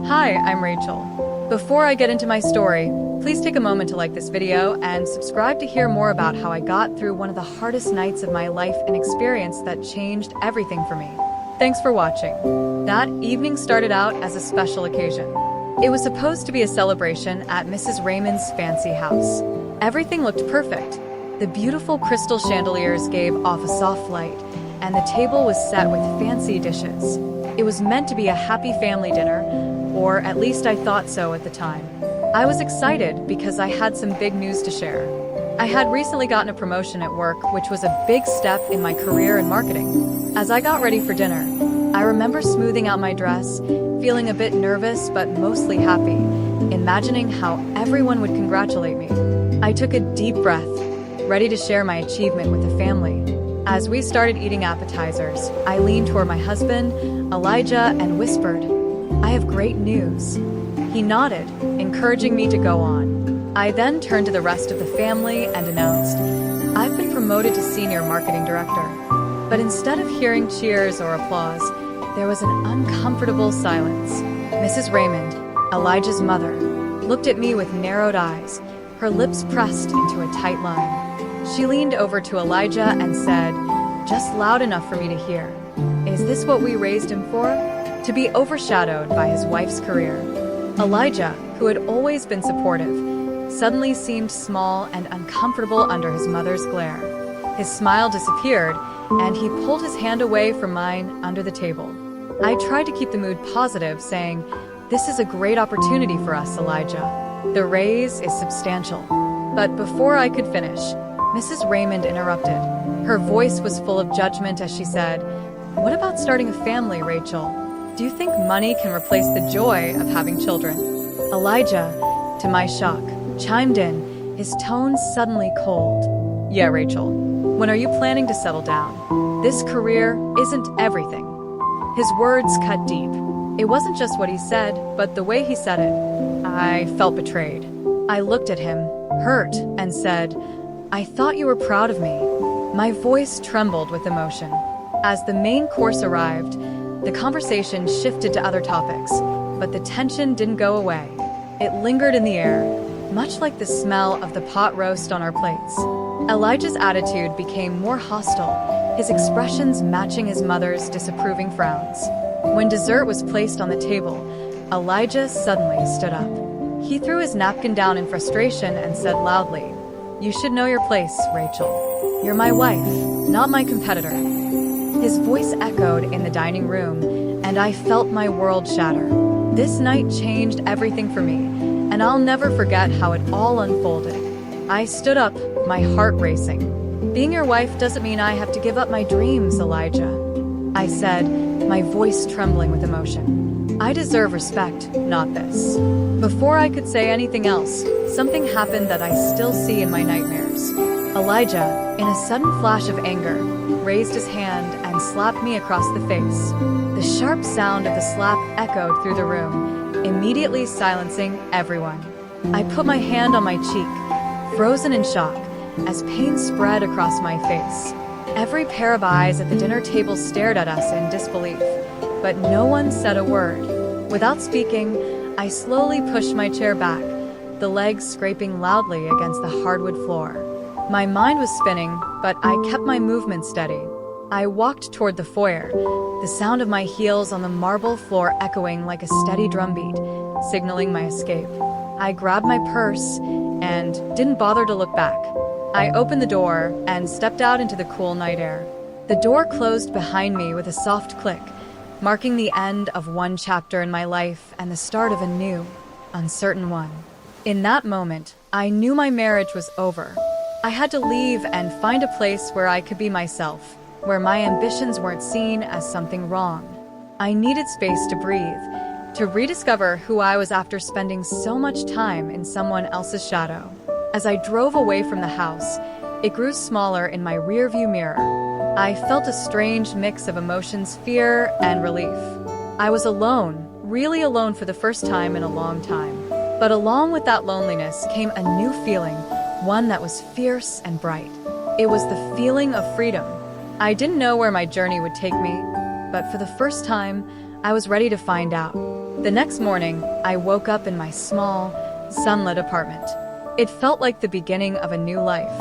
Hi, I'm Rachel. Before I get into my story, please take a moment to like this video and subscribe to hear more about how I got through one of the hardest nights of my life, an experience that changed everything for me. Thanks for watching. That evening started out as a special occasion. It was supposed to be a celebration at Mrs. Raymond's fancy house. Everything looked perfect. The beautiful crystal chandeliers gave off a soft light, and the table was set with fancy dishes. It was meant to be a happy family dinner, or at least I thought so at the time. I was excited because I had some big news to share. I had recently gotten a promotion at work, which was a big step in my career in marketing. As I got ready for dinner, I remember smoothing out my dress, feeling a bit nervous but mostly happy, imagining how everyone would congratulate me. I took a deep breath, ready to share my achievement with the family. As we started eating appetizers, I leaned toward my husband, Elijah, and whispered, "I have great news." He nodded, encouraging me to go on. I then turned to the rest of the family and announced, "I've been promoted to senior marketing director." But instead of hearing cheers or applause, there was an uncomfortable silence. Mrs. Raymond, Elijah's mother, looked at me with narrowed eyes, her lips pressed into a tight line. She leaned over to Elijah and said, just loud enough for me to hear, "Is this what we raised him for? To be overshadowed by his wife's career." Elijah, who had always been supportive, suddenly seemed small and uncomfortable under his mother's glare. His smile disappeared, and he pulled his hand away from mine under the table. I tried to keep the mood positive, saying, "This is a great opportunity for us, Elijah. The raise is substantial." But before I could finish, Mrs. Raymond interrupted. Her voice was full of judgment as she said, "What about starting a family, Rachel? Do you think money can replace the joy of having children?" Elijah, to my shock, chimed in, his tone suddenly cold. "Yeah, Rachel, when are you planning to settle down? This career isn't everything." His words cut deep. It wasn't just what he said, but the way he said it. I felt betrayed. I looked at him, hurt, and said, "I thought you were proud of me." My voice trembled with emotion. As the main course arrived, the conversation shifted to other topics, but the tension didn't go away. It lingered in the air, much like the smell of the pot roast on our plates. Elijah's attitude became more hostile, his expressions matching his mother's disapproving frowns. When dessert was placed on the table, Elijah suddenly stood up. He threw his napkin down in frustration and said loudly, "You should know your place, Rachel. You're my wife, not my competitor." His voice echoed in the dining room, and I felt my world shatter. This night changed everything for me, and I'll never forget how it all unfolded. I stood up, my heart racing. "Being your wife doesn't mean I have to give up my dreams, Elijah," I said, my voice trembling with emotion. "I deserve respect, not this." Before I could say anything else, something happened that I still see in my nightmares. Elijah, in a sudden flash of anger, raised his hand and slapped me across the face. The sharp sound of the slap echoed through the room, immediately silencing everyone. I put my hand on my cheek, frozen in shock, as pain spread across my face. Every pair of eyes at the dinner table stared at us in disbelief, but no one said a word. Without speaking, I slowly pushed my chair back, the legs scraping loudly against the hardwood floor. My mind was spinning, but I kept my movement steady. I walked toward the foyer, the sound of my heels on the marble floor echoing like a steady drumbeat, signaling my escape. I grabbed my purse and didn't bother to look back. I opened the door and stepped out into the cool night air. The door closed behind me with a soft click, marking the end of one chapter in my life and the start of a new, uncertain one. In that moment, I knew my marriage was over. I had to leave and find a place where I could be myself, where my ambitions weren't seen as something wrong. I needed space to breathe, to rediscover who I was after spending so much time in someone else's shadow. As I drove away from the house, it grew smaller in my rearview mirror. I felt a strange mix of emotions, fear and relief. I was alone, really alone for the first time in a long time. But along with that loneliness came a new feeling, one that was fierce and bright. It was the feeling of freedom. I didn't know where my journey would take me, but for the first time, I was ready to find out. The next morning, I woke up in my small, sunlit apartment. It felt like the beginning of a new life.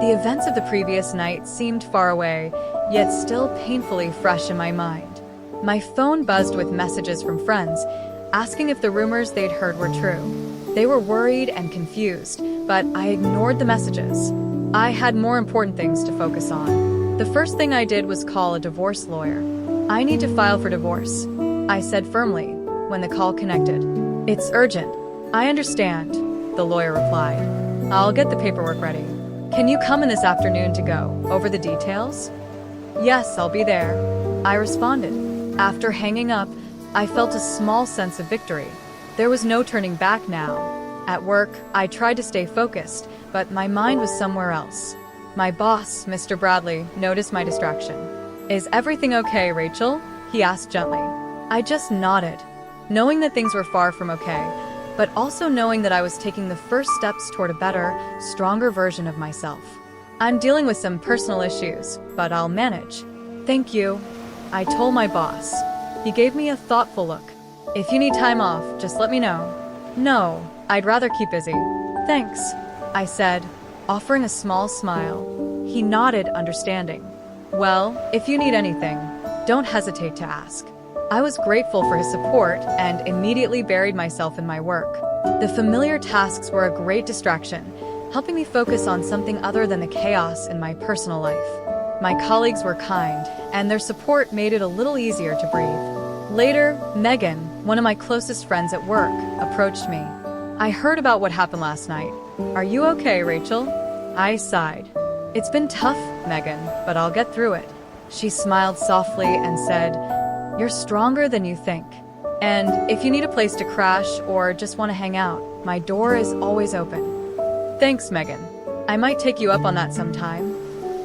The events of the previous night seemed far away, yet still painfully fresh in my mind. My phone buzzed with messages from friends, asking if the rumors they'd heard were true. They were worried and confused, but I ignored the messages. I had more important things to focus on. The first thing I did was call a divorce lawyer. "I need to file for divorce," I said firmly when the call connected. "It's urgent." "I understand," the lawyer replied. "I'll get the paperwork ready. Can you come in this afternoon to go over the details?" "Yes, I'll be there," I responded. After hanging up, I felt a small sense of victory. There was no turning back now. At work, I tried to stay focused, but my mind was somewhere else. My boss, Mr. Bradley, noticed my distraction. "Is everything okay, Rachel?" he asked gently. I just nodded, knowing that things were far from okay, but also knowing that I was taking the first steps toward a better, stronger version of myself. "I'm dealing with some personal issues, but I'll manage." "Thank you," I told my boss. He gave me a thoughtful look. "If you need time off, just let me know." "No, I'd rather keep busy." "Thanks," I said, offering a small smile. He nodded, understanding. "Well, if you need anything, don't hesitate to ask." I was grateful for his support and immediately buried myself in my work. The familiar tasks were a great distraction, helping me focus on something other than the chaos in my personal life. My colleagues were kind, and their support made it a little easier to breathe. Later, Megan, one of my closest friends at work, approached me. "I heard about what happened last night. Are you okay, Rachel?" I sighed. "It's been tough, Megan, but I'll get through it." She smiled softly and said, "You're stronger than you think. And if you need a place to crash or just want to hang out, my door is always open." "Thanks, Megan. I might take you up on that sometime,"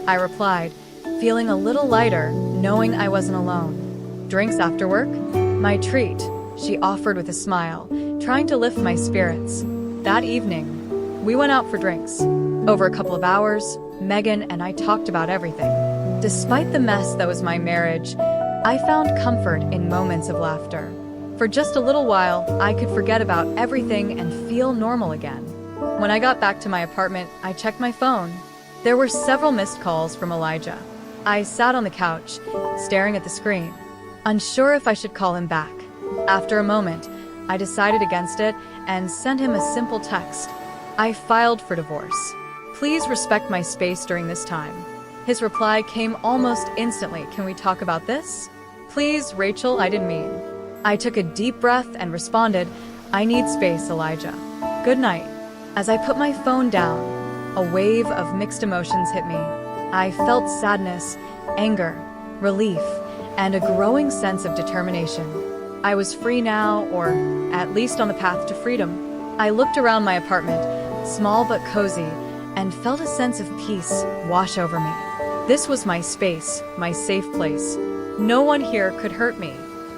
I replied, feeling a little lighter, knowing I wasn't alone. "Drinks after work?" "My treat," she offered with a smile, trying to lift my spirits. That evening, we went out for drinks. Over a couple of hours, Megan and I talked about everything. Despite the mess that was my marriage, I found comfort in moments of laughter. For just a little while, I could forget about everything and feel normal again. When I got back to my apartment, I checked my phone. There were several missed calls from Elijah. I sat on the couch, staring at the screen, unsure if I should call him back. After a moment, I decided against it and sent him a simple text. "I filed for divorce. Please respect my space during this time." His reply came almost instantly. "Can we talk about this?" "Please, Rachel, I didn't mean." I took a deep breath and responded, "I need space, Elijah. Good night." As I put my phone down, a wave of mixed emotions hit me. I felt sadness, anger, relief, and a growing sense of determination. I was free now, or at least on the path to freedom. I looked around my apartment, small but cozy, and felt a sense of peace wash over me. This was my space, my safe place. No one here could hurt me.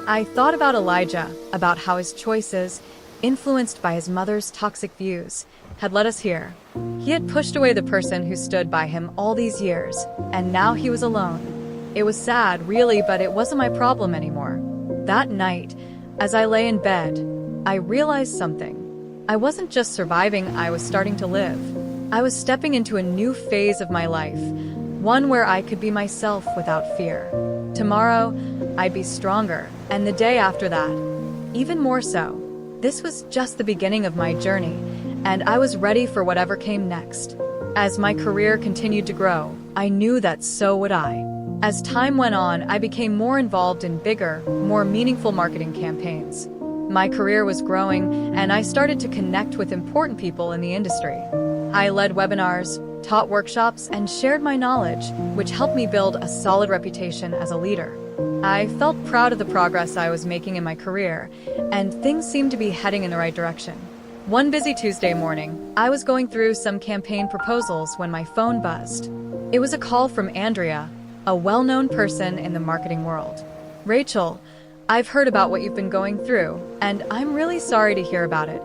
I thought about Elijah, about how his choices, influenced by his mother's toxic views, had led us here. He had pushed away the person who stood by him all these years, and now he was alone. It was sad, really, but it wasn't my problem anymore. That night, as I lay in bed, I realized something. I wasn't just surviving, I was starting to live. I was stepping into a new phase of my life, one where I could be myself without fear. Tomorrow, I'd be stronger, and the day after that, even more so. This was just the beginning of my journey, and I was ready for whatever came next. As my career continued to grow, I knew that so would I. As time went on, I became more involved in bigger, more meaningful marketing campaigns. My career was growing, and I started to connect with important people in the industry. I led webinars, taught workshops, and shared my knowledge, which helped me build a solid reputation as a leader. I felt proud of the progress I was making in my career, and things seemed to be heading in the right direction. One busy Tuesday morning, I was going through some campaign proposals when my phone buzzed. It was a call from Andrea, a well-known person in the marketing world. "Rachel, I've heard about what you've been going through, and I'm really sorry to hear about it,"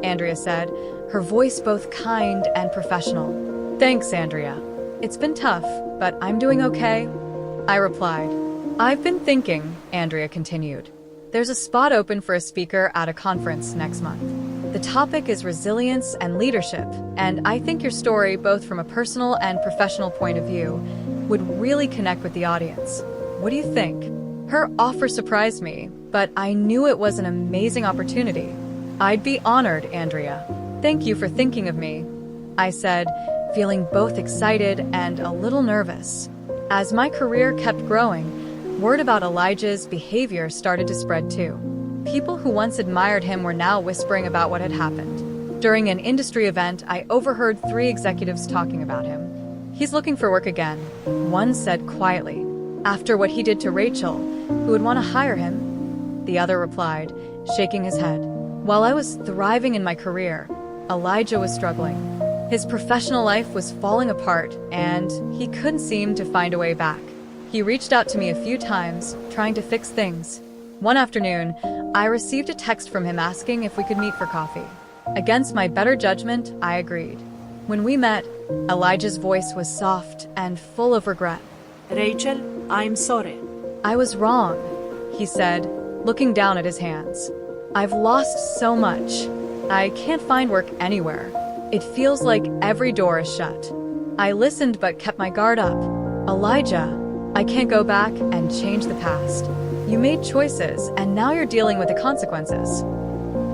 Andrea said, her voice both kind and professional. "Thanks, Andrea. It's been tough, but I'm doing okay," I replied. "I've been thinking," Andrea continued. There's a spot open for a speaker at a conference next month. The topic is resilience and leadership, and I think your story, both from a personal and professional point of view, would really connect with the audience. What do you think? Her offer surprised me, but I knew it was an amazing opportunity. I'd be honored, Andrea. Thank you for thinking of me, I said, feeling both excited and a little nervous. As my career kept growing, word about Elijah's behavior started to spread too. People who once admired him were now whispering about what had happened. During an industry event, I overheard 3 executives talking about him. He's looking for work again, one said quietly. After what he did to Rachel, who would want to hire him? The other replied, shaking his head. While I was thriving in my career, Elijah was struggling. His professional life was falling apart, and he couldn't seem to find a way back. He reached out to me a few times, trying to fix things. One afternoon, I received a text from him asking if we could meet for coffee. Against my better judgment, I agreed. When we met, Elijah's voice was soft and full of regret. Rachel, I'm sorry. I was wrong, he said, looking down at his hands. I've lost so much. I can't find work anywhere. It feels like every door is shut. I listened but kept my guard up. Elijah, I can't go back and change the past. You made choices, and now you're dealing with the consequences.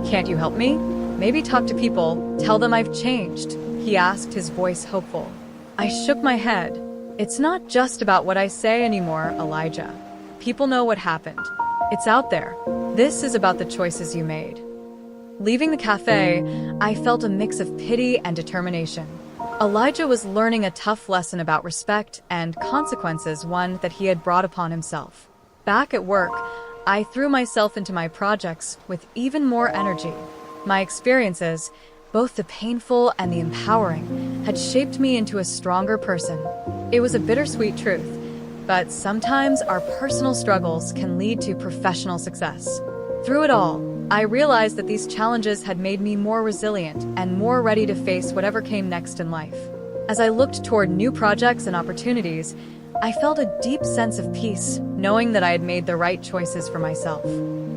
Can't you help me? Maybe talk to people, tell them I've changed, he asked, his voice hopeful. I shook my head. It's not just about what I say anymore, Elijah. People know what happened. It's out there. This is about the choices you made. Leaving the cafe, I felt a mix of pity and determination. Elijah was learning a tough lesson about respect and consequences, one that he had brought upon himself. Back at work, I threw myself into my projects with even more energy. My experiences, both the painful and the empowering, had shaped me into a stronger person. It was a bittersweet truth, but sometimes our personal struggles can lead to professional success. Through it all, I realized that these challenges had made me more resilient and more ready to face whatever came next in life. As I looked toward new projects and opportunities, I felt a deep sense of peace, knowing that I had made the right choices for myself.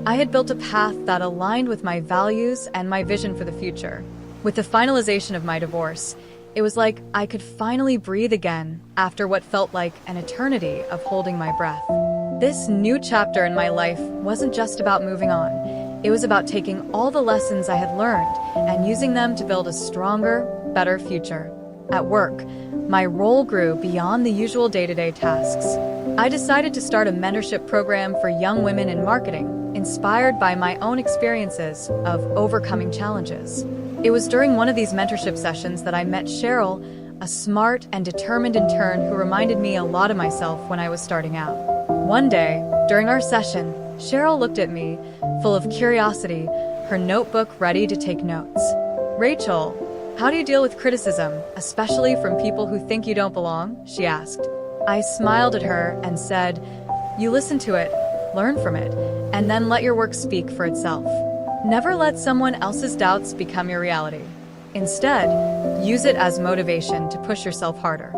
I had built a path that aligned with my values and my vision for the future. With the finalization of my divorce, it was like I could finally breathe again after what felt like an eternity of holding my breath. This new chapter in my life wasn't just about moving on. It was about taking all the lessons I had learned and using them to build a stronger, better future. At work, my role grew beyond the usual day-to-day tasks. I decided to start a mentorship program for young women in marketing, inspired by my own experiences of overcoming challenges. It was during one of these mentorship sessions that I met Cheryl, a smart and determined intern who reminded me a lot of myself when I was starting out. One day, during our session, Cheryl looked at me, full of curiosity, her notebook ready to take notes. Rachel, how do you deal with criticism, especially from people who think you don't belong? She asked. I smiled at her and said, you listen to it, learn from it, and then let your work speak for itself. Never let someone else's doubts become your reality. Instead, use it as motivation to push yourself harder.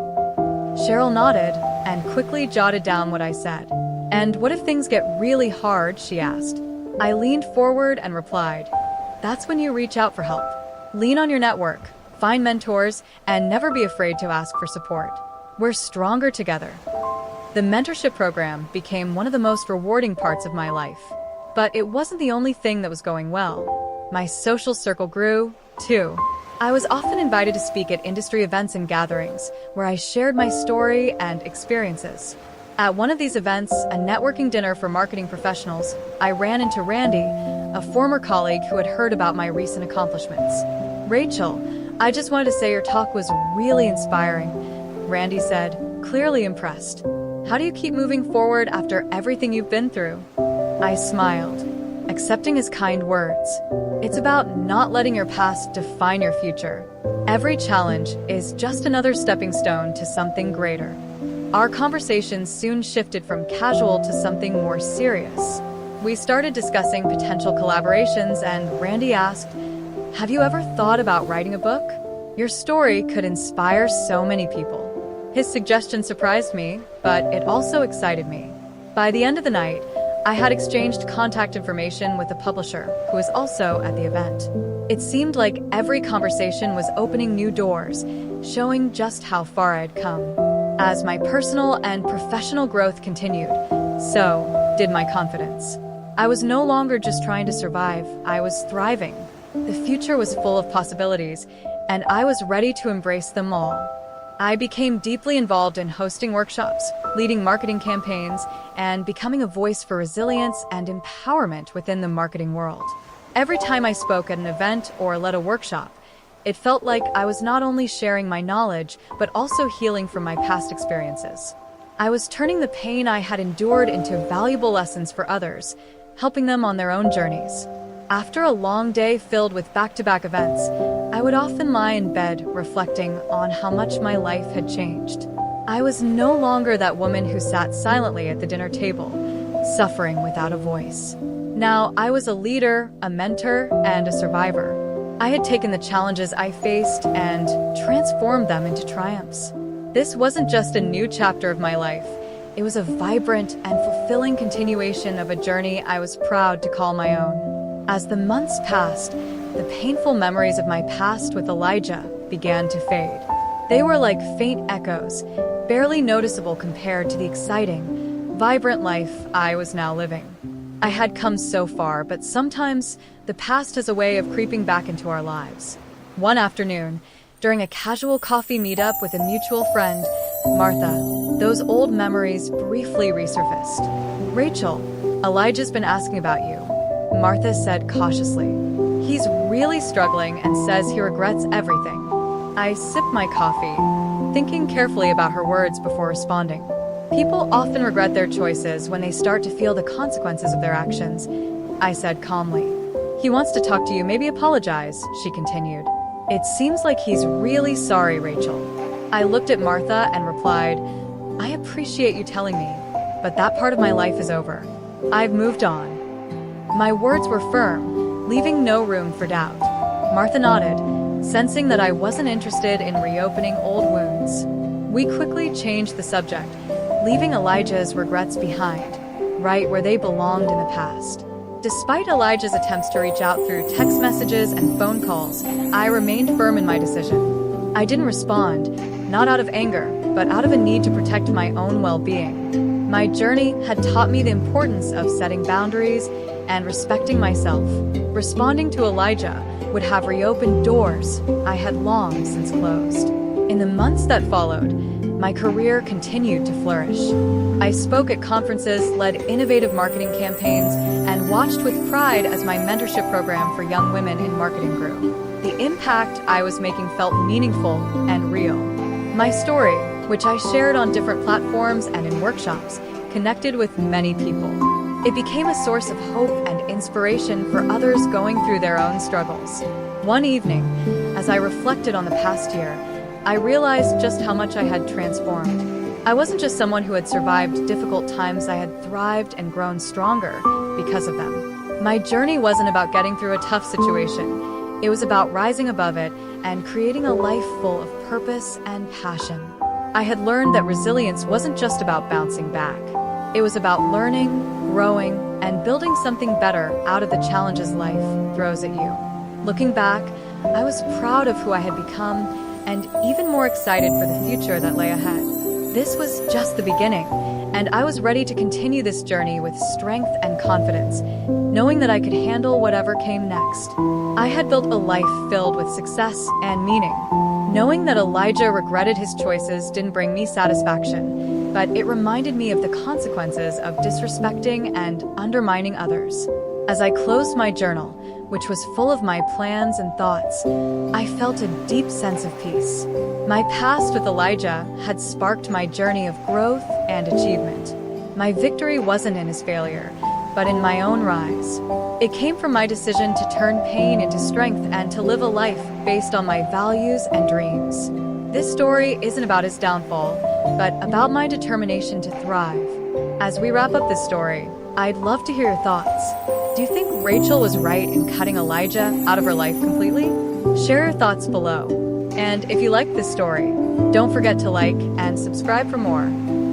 Cheryl nodded and quickly jotted down what I said. And what if things get really hard? She asked. I leaned forward and replied, that's when you reach out for help. Lean on your network, find mentors, and never be afraid to ask for support. We're stronger together. The mentorship program became one of the most rewarding parts of my life. But it wasn't the only thing that was going well. My social circle grew, too. I was often invited to speak at industry events and gatherings, where I shared my story and experiences. At one of these events, a networking dinner for marketing professionals, I ran into Randy, a former colleague who had heard about my recent accomplishments. Rachel, I just wanted to say your talk was really inspiring, Randy said, clearly impressed. How do you keep moving forward after everything you've been through? I smiled, accepting his kind words. It's about not letting your past define your future. Every challenge is just another stepping stone to something greater. Our conversation soon shifted from casual to something more serious. We started discussing potential collaborations, and Randy asked, have you ever thought about writing a book? Your story could inspire so many people. His suggestion surprised me, but it also excited me. By the end of the night, I had exchanged contact information with the publisher, who was also at the event. It seemed like every conversation was opening new doors, showing just how far I had come. As my personal and professional growth continued, so did my confidence. I was no longer just trying to survive, I was thriving. The future was full of possibilities, and I was ready to embrace them all. I became deeply involved in hosting workshops, leading marketing campaigns, and becoming a voice for resilience and empowerment within the marketing world. Every time I spoke at an event or led a workshop, it felt like I was not only sharing my knowledge, but also healing from my past experiences. I was turning the pain I had endured into valuable lessons for others, helping them on their own journeys. After a long day filled with back-to-back events, I would often lie in bed reflecting on how much my life had changed. I was no longer that woman who sat silently at the dinner table, suffering without a voice. Now, I was a leader, a mentor, and a survivor. I had taken the challenges I faced and transformed them into triumphs. This wasn't just a new chapter of my life. It was a vibrant and fulfilling continuation of a journey I was proud to call my own. As the months passed, the painful memories of my past with Elijah began to fade. They were like faint echoes, barely noticeable compared to the exciting, vibrant life I was now living. I had come so far, but sometimes the past has a way of creeping back into our lives. One afternoon, during a casual coffee meetup with a mutual friend, Martha, those old memories briefly resurfaced. "Rachel, Elijah's been asking about you," Martha said cautiously. "He's really struggling and says he regrets everything." I sipped my coffee, thinking carefully about her words before responding. People often regret their choices when they start to feel the consequences of their actions, I said calmly. "He wants to talk to you, maybe apologize," she continued. "It seems like he's really sorry, Rachel." I looked at Martha and replied, "I appreciate you telling me, but that part of my life is over. I've moved on." My words were firm, leaving no room for doubt. Martha nodded, sensing that I wasn't interested in reopening old wounds. We quickly changed the subject, leaving Elijah's regrets behind, right where they belonged in the past. Despite Elijah's attempts to reach out through text messages and phone calls, I remained firm in my decision. I didn't respond, not out of anger, but out of a need to protect my own well-being. My journey had taught me the importance of setting boundaries and respecting myself. Responding to Elijah would have reopened doors I had long since closed. In the months that followed, my career continued to flourish. I spoke at conferences, led innovative marketing campaigns, and watched with pride as my mentorship program for young women in marketing grew. The impact I was making felt meaningful and real. My story, which I shared on different platforms and in workshops, connected with many people. It became a source of hope and inspiration for others going through their own struggles. One evening, as I reflected on the past year, I realized just how much I had transformed. I wasn't just someone who had survived difficult times, I had thrived and grown stronger because of them. My journey wasn't about getting through a tough situation. It was about rising above it and creating a life full of purpose and passion. I had learned that resilience wasn't just about bouncing back. It was about learning, growing, and building something better out of the challenges life throws at you. Looking back, I was proud of who I had become and even more excited for the future that lay ahead. This was just the beginning, and I was ready to continue this journey with strength and confidence, knowing that I could handle whatever came next. I had built a life filled with success and meaning. Knowing that Elijah regretted his choices didn't bring me satisfaction, but it reminded me of the consequences of disrespecting and undermining others. As I closed my journal, which was full of my plans and thoughts, I felt a deep sense of peace. My past with Elijah had sparked my journey of growth and achievement. My victory wasn't in his failure, but in my own rise. It came from my decision to turn pain into strength and to live a life based on my values and dreams. This story isn't about his downfall, but about my determination to thrive. As we wrap up this story, I'd love to hear your thoughts. Do you think Rachel was right in cutting Elijah out of her life completely? Share your thoughts below. And if you like this story, don't forget to like and subscribe for more.